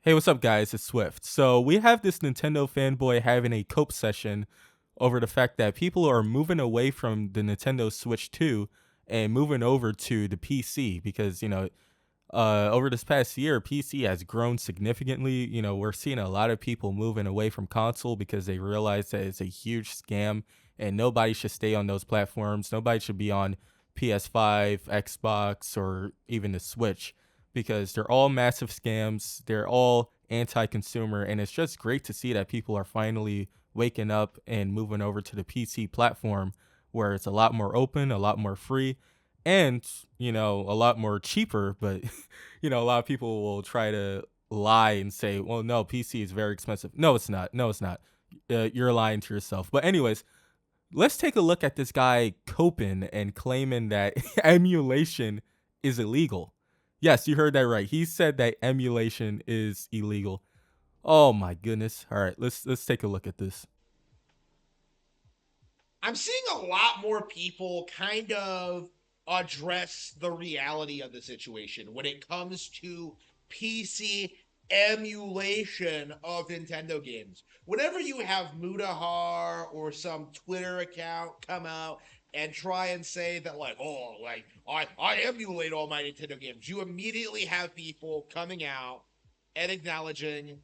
Hey, what's up, guys? It's Swift. So we have this Nintendo fanboy having a cope session over the fact that people are moving away from the Nintendo Switch 2 and moving over to the PC because, over this past year, PC has grown significantly. We're seeing a lot of people moving away from console because they realize that it's a huge scam and nobody should stay on those platforms. Nobody should be on PS5, Xbox, or even the Switch because they're all massive scams. They're all anti-consumer, and it's just great to see that people are finally waking up and moving over to the PC platform where it's a lot more open, a lot more free, and a lot more cheaper. But a lot of people will try to lie and say, well, no, PC is very expensive. No, it's not. No, it's not. You're lying to yourself. But anyways, let's take a look at this guy coping and claiming that emulation is illegal. Yes, you heard that right. He said that emulation is illegal. Oh my goodness. All right, let's take a look at this. I'm seeing a lot more people kind of address the reality of the situation when it comes to PC emulation of Nintendo games. Whenever you have Mudahar or some Twitter account come out and try and say that, like, oh, like I emulate all my Nintendo games, you immediately have people coming out and acknowledging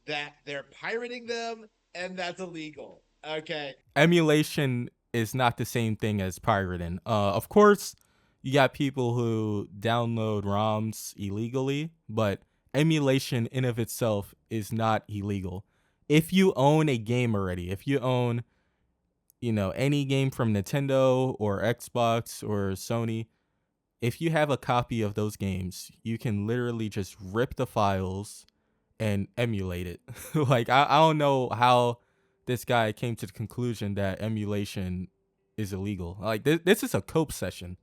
that they're pirating them and that's illegal. Okay. Emulation is not the same thing as pirating. Of course, you got people who download ROMs illegally, but emulation in of itself is not illegal. If you own a game already, if you own, any game from Nintendo or Xbox or Sony, if you have a copy of those games, you can literally just rip the files and emulate it. Like I don't know how this guy came to the conclusion that emulation is illegal. Like this is a cope session.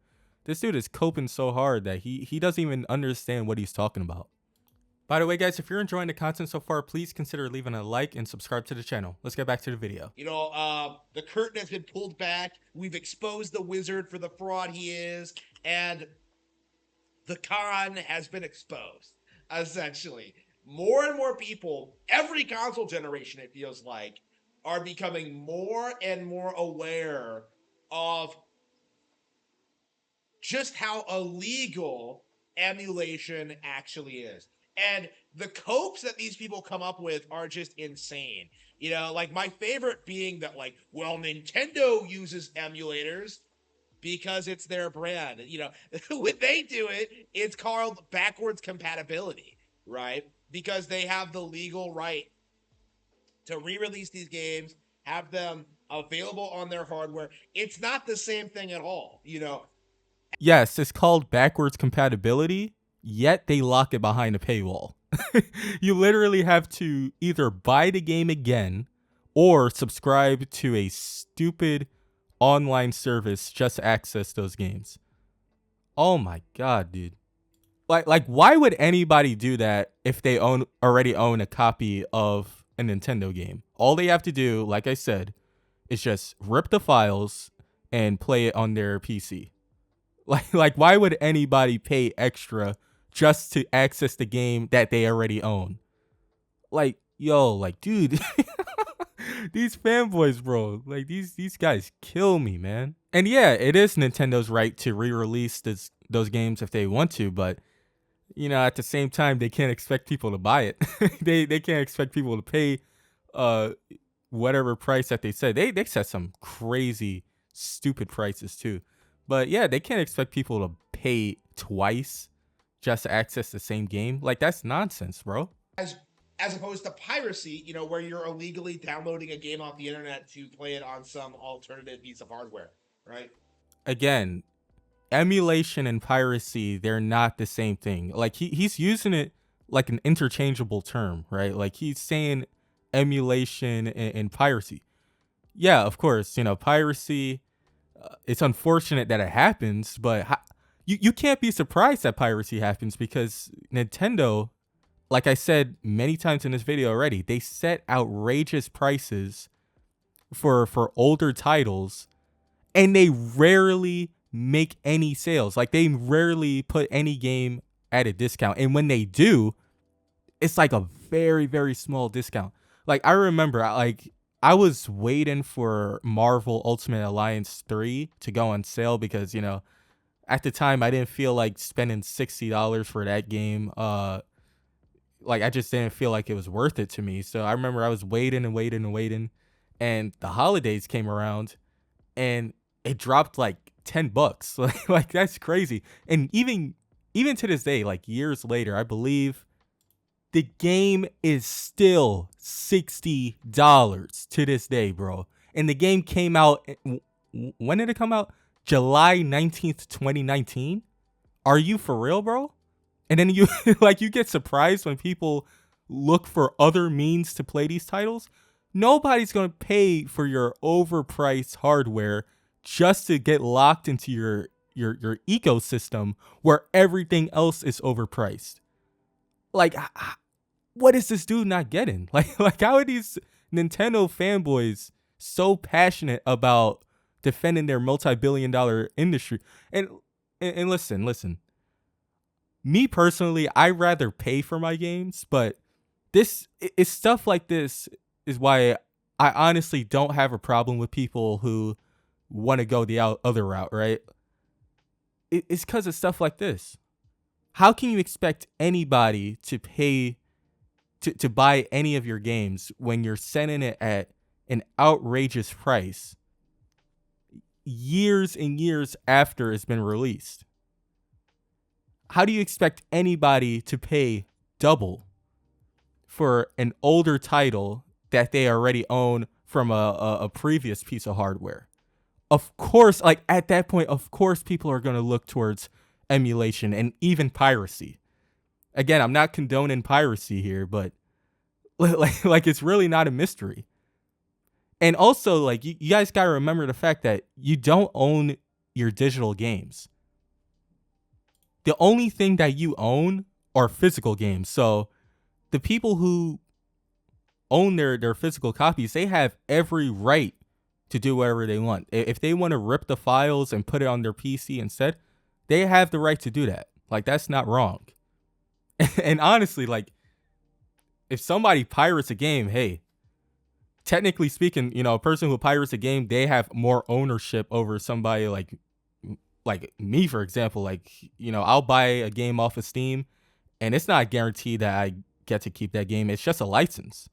This dude is coping so hard that he doesn't even understand what he's talking about. By the way, guys, if you're enjoying the content so far, please consider leaving a like and subscribe to the channel. Let's get back to the video. The curtain has been pulled back. We've exposed the wizard for the fraud he is, and the con has been exposed, essentially. More and more people, every console generation, it feels like, are becoming more and more aware of just how illegal emulation actually is. And the copes that these people come up with are just insane. Like my favorite being that, like, well, Nintendo uses emulators because it's their brand. When they do it, it's called backwards compatibility, right? Because they have the legal right to re-release these games, have them available on their hardware. It's not the same thing at all. Yes, it's called backwards compatibility, yet they lock it behind a paywall. You literally have to either buy the game again or subscribe to a stupid online service just to access those games. Oh my god, dude. Like why would anybody do that if they already own a copy of a Nintendo game? All they have to do, like I said, is just rip the files and play it on their PC. Like why would anybody pay extra just to access the game that they already own? Like, yo, like, dude, these fanboys, bro, like these guys kill me, man. And yeah, it is Nintendo's right to re-release those games if they want to, but at the same time, they can't expect people to buy it. They can't expect people to pay uh whatever price that they said. They set some crazy stupid prices too. But yeah, they can't expect people to pay twice just to access the same game. Like that's nonsense, bro. As opposed to piracy, where you're illegally downloading a game off the internet to play it on some alternative piece of hardware, right? Again, emulation and piracy, they're not the same thing. Like he's using it like an interchangeable term, right? Like he's saying emulation and piracy. Yeah, of course, piracy, it's unfortunate that it happens, but you can't be surprised that piracy happens because Nintendo, like I said many times in this video already, they set outrageous prices for older titles, and they rarely make any sales. Like they rarely put any game at a discount, and when they do, it's like a very, very small discount. Like I remember, I was waiting for Marvel Ultimate Alliance 3 to go on sale because, at the time I didn't feel like spending $60 for that game. Like I just didn't feel like it was worth it to me. So I remember I was waiting and waiting and waiting, and the holidays came around, and it dropped like $10. Like that's crazy. And even to this day, like years later, I believe the game is still $60 to this day, bro. And the game came out. When did it come out? July 19th, 2019. Are you for real, bro? And then you like you get surprised when people look for other means to play these titles. Nobody's gonna pay for your overpriced hardware just to get locked into your ecosystem where everything else is overpriced. Like, what is this dude not getting? Like how are these Nintendo fanboys so passionate about defending their multi-billion-dollar industry? And listen. Me personally, I rather pay for my games, but this is stuff like this is why I honestly don't have a problem with people who want to go the other route, right? It's because of stuff like this. How can you expect anybody to pay to buy any of your games when you're selling it at an outrageous price years and years after it's been released? How do you expect anybody to pay double for an older title that they already own from a previous piece of hardware? Of course, like at that point, of course, people are going to look towards emulation and even piracy. Again, I'm not condoning piracy here, but like it's really not a mystery. And also, like you guys got to remember the fact that you don't own your digital games. The only thing that you own are physical games. So the people who own their physical copies, they have every right to do whatever they want. If they want to rip the files and put it on their PC instead, they have the right to do that. Like, that's not wrong. And honestly, like, if somebody pirates a game, hey, technically speaking, a person who pirates a game, they have more ownership over somebody like me, for example. Like, I'll buy a game off of Steam, and it's not guaranteed that I get to keep that game. It's just a license.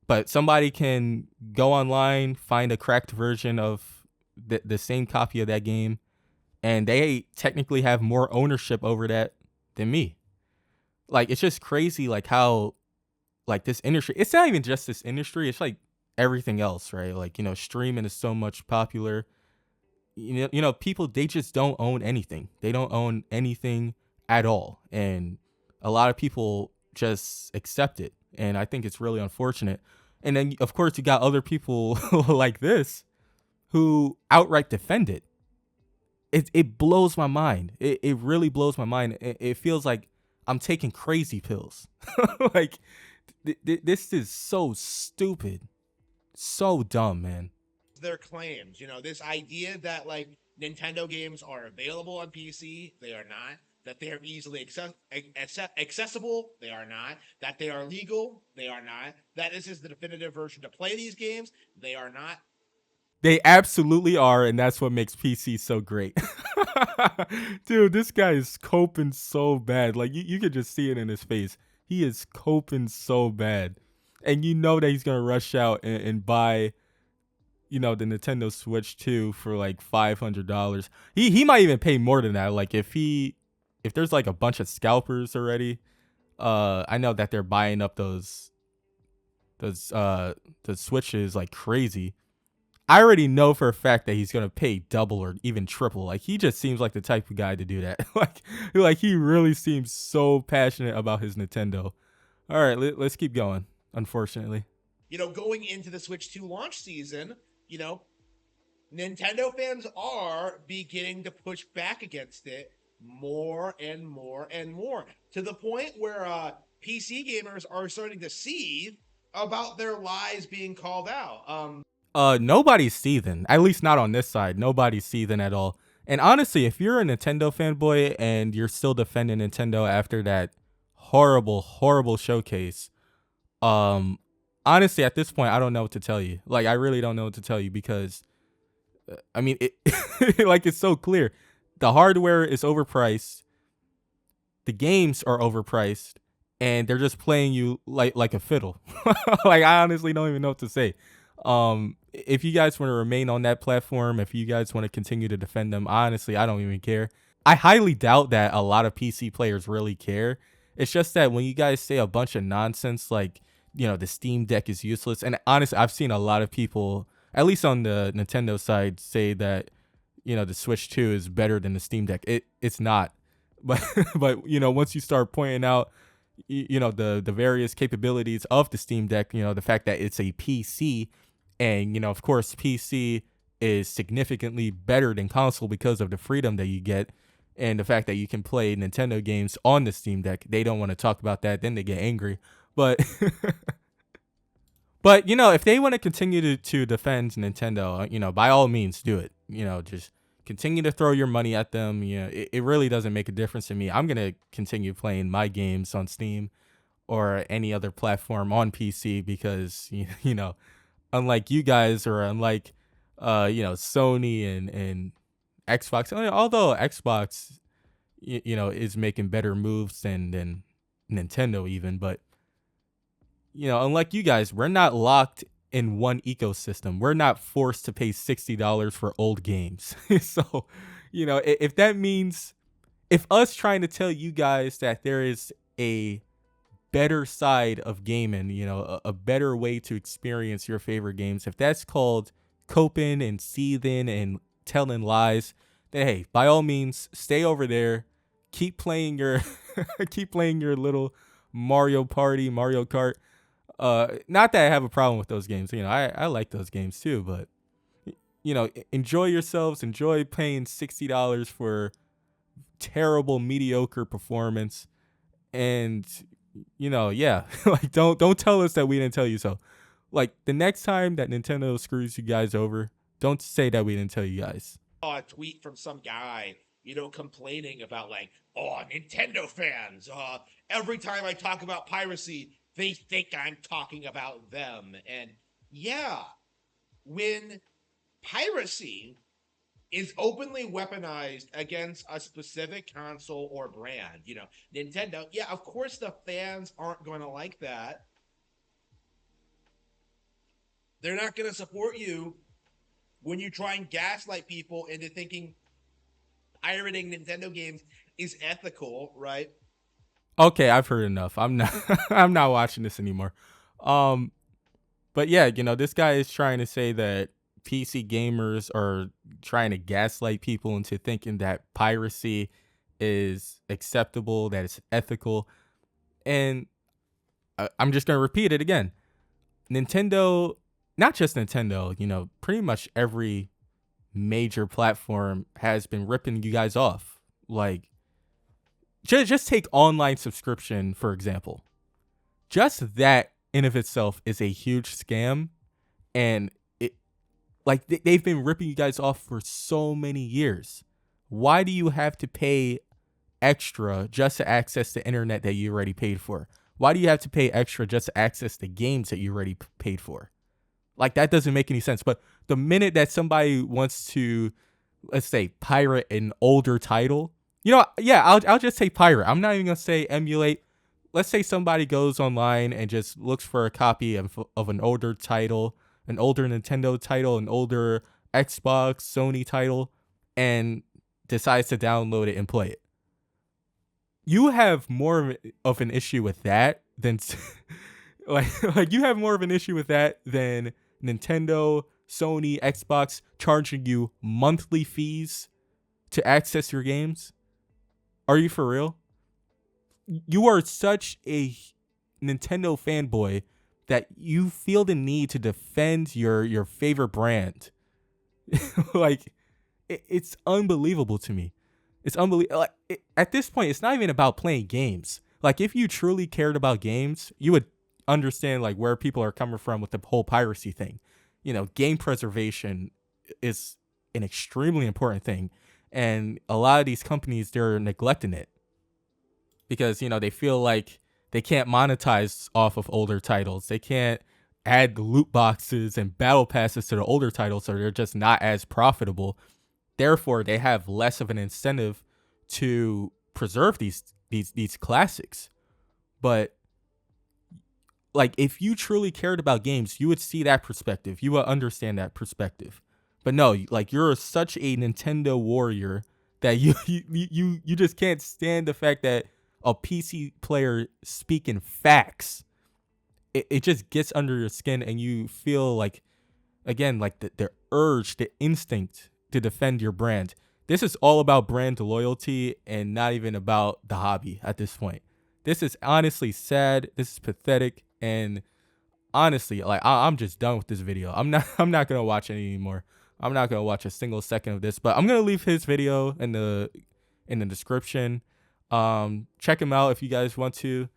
But somebody can go online, find a cracked version of the same copy of that game, and they technically have more ownership over that than me. Like, it's just crazy, like, how, like, this industry, it's not even just this industry, it's like everything else, right? Like, streaming is so much popular. People, they just don't own anything. They don't own anything at all. And a lot of people just accept it. And I think it's really unfortunate. And then, of course, you got other people like this who outright defend it. It blows my mind. It really blows my mind. It feels like I'm taking crazy pills. Like, this is so stupid. So dumb, man. Their claims, this idea that like Nintendo games are available on PC, they are not. That they are easily accessible, they are not. That they are legal, they are not. That this is the definitive version to play these games, they are not. They absolutely are, and that's what makes PC so great. Dude, this guy is coping so bad. Like, you could just see it in his face. He is coping so bad. And you know that he's going to rush out and buy, the Nintendo Switch 2 for like $500. He might even pay more than that. Like, if there's like a bunch of scalpers already, I know that they're buying up those the Switches like crazy. I already know for a fact that he's gonna pay double or even triple. Like, he just seems like the type of guy to do that. like he really seems so passionate about his Nintendo. All right, let's keep going. Unfortunately, going into the Switch 2 launch season, Nintendo fans are beginning to push back against it more and more and more, to the point where PC gamers are starting to seethe about their lies being called out. Nobody's seething. At least not on this side. Nobody's seething at all. And honestly, if you're a Nintendo fanboy and you're still defending Nintendo after that horrible showcase. Um, Honestly, at this point, I don't know what to tell you. Like, I really don't know what to tell you because, I mean, it like it's so clear. The hardware is overpriced. The games are overpriced, and they're just playing you like a fiddle. Like, I honestly don't even know what to say. If you guys want to remain on that platform, if you guys want to continue to defend them, honestly, I don't even care. I highly doubt that a lot of PC players really care. It's just that when you guys say a bunch of nonsense like, the Steam Deck is useless, and honestly, I've seen a lot of people, at least on the Nintendo side, say that, the Switch 2 is better than the Steam Deck. It's not. But but once you start pointing out the various capabilities of the Steam Deck, the fact that it's a PC, and of course PC is significantly better than console because of the freedom that you get, and the fact that you can play Nintendo games on the Steam Deck. They don't want to talk about that, then they get angry. But but if they want to continue to defend Nintendo, by all means do it. Just continue to throw your money at them. It really doesn't make a difference to me. I'm gonna continue playing my games on Steam or any other platform on PC because unlike you guys, or unlike Sony and Xbox, although Xbox is making better moves than Nintendo even, but unlike you guys, we're not locked in one ecosystem. We're not forced to pay $60 for old games. So, if that means, if us trying to tell you guys that there is a better side of gaming, a better way to experience your favorite games, if that's called coping and seething and telling lies, then hey, by all means, stay over there. Keep playing your keep playing your little Mario Party, Mario Kart. Not that I have a problem with those games. I like those games too, but enjoy yourselves. Enjoy paying $60 for terrible, mediocre performance, and yeah, like don't tell us that we didn't tell you so. Like, the next time that Nintendo screws you guys over, don't say that we didn't tell you guys. A tweet from some guy, complaining about like, oh, Nintendo fans, every time I talk about piracy, they think I'm talking about them. And yeah, when piracy is openly weaponized against a specific console or brand, Nintendo, yeah, of course the fans aren't going to like that. They're not going to support you when you try and gaslight people into thinking pirating Nintendo games is ethical, right? Okay, I've heard enough. I'm not I'm not watching this anymore. But yeah, this guy is trying to say that PC gamers are trying to gaslight people into thinking that piracy is acceptable, that it's ethical. And I'm just going to repeat it again. Nintendo, not just Nintendo, pretty much every major platform has been ripping you guys off. Like, just take online subscription, for example. Just that in of itself is a huge scam. And they've been ripping you guys off for so many years. Why do you have to pay extra just to access the internet that you already paid for? Why do you have to pay extra just to access the games that you already paid for? Like, that doesn't make any sense. But the minute that somebody wants to, let's say, pirate an older title, yeah, I'll just say pirate. I'm not even gonna say emulate. Let's say somebody goes online and just looks for a copy of an older title, an older Nintendo title, an older Xbox, Sony title, and decides to download it and play it. You have more of an issue with that than like you have more of an issue with that than Nintendo, Sony, Xbox charging you monthly fees to access your games. Are you for real? You are such a Nintendo fanboy that you feel the need to defend your favorite brand. Like, it's unbelievable to me. It's unbelievable. Like, at this point, it's not even about playing games. Like, if you truly cared about games, you would understand like where people are coming from with the whole piracy thing. Game preservation is an extremely important thing, and a lot of these companies, they're neglecting it. because they feel like they can't monetize off of older titles. They can't add loot boxes and battle passes to the older titles, so they're just not as profitable. Therefore, they have less of an incentive to preserve these classics. But like, if you truly cared about games, you would see that perspective. You would understand that perspective. But no, like, you're such a Nintendo warrior that you just can't stand the fact that a PC player speaking facts. It just gets under your skin, and you feel like, again, like the urge, the instinct to defend your brand. This is all about brand loyalty and not even about the hobby at this point. This is honestly sad. This is pathetic, and honestly, like, I'm just done with this video. I'm not gonna watch it anymore. I'm not gonna watch a single second of this. But I'm gonna leave his video in the description. Check him out if you guys want to.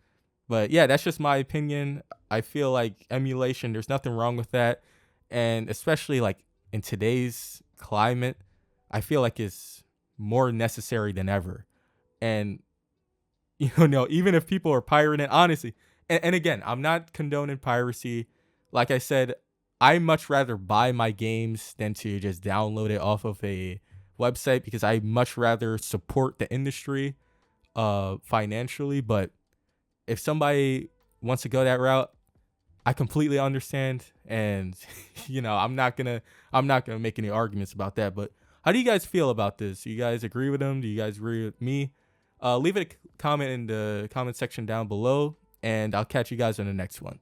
But yeah, that's just my opinion. I feel like emulation, there's nothing wrong with that. And especially like in today's climate, I feel like it's more necessary than ever. And even if people are pirating, honestly, and again, I'm not condoning piracy. Like I said, I much rather buy my games than to just download it off of a website, because I much rather support the industry financially. But if somebody wants to go that route, I completely understand, and I'm not gonna make any arguments about that. But how do you guys feel about this? Do you guys agree with him? Do you guys agree with me? Leave a comment in the comment section down below, and I'll catch you guys on the next one.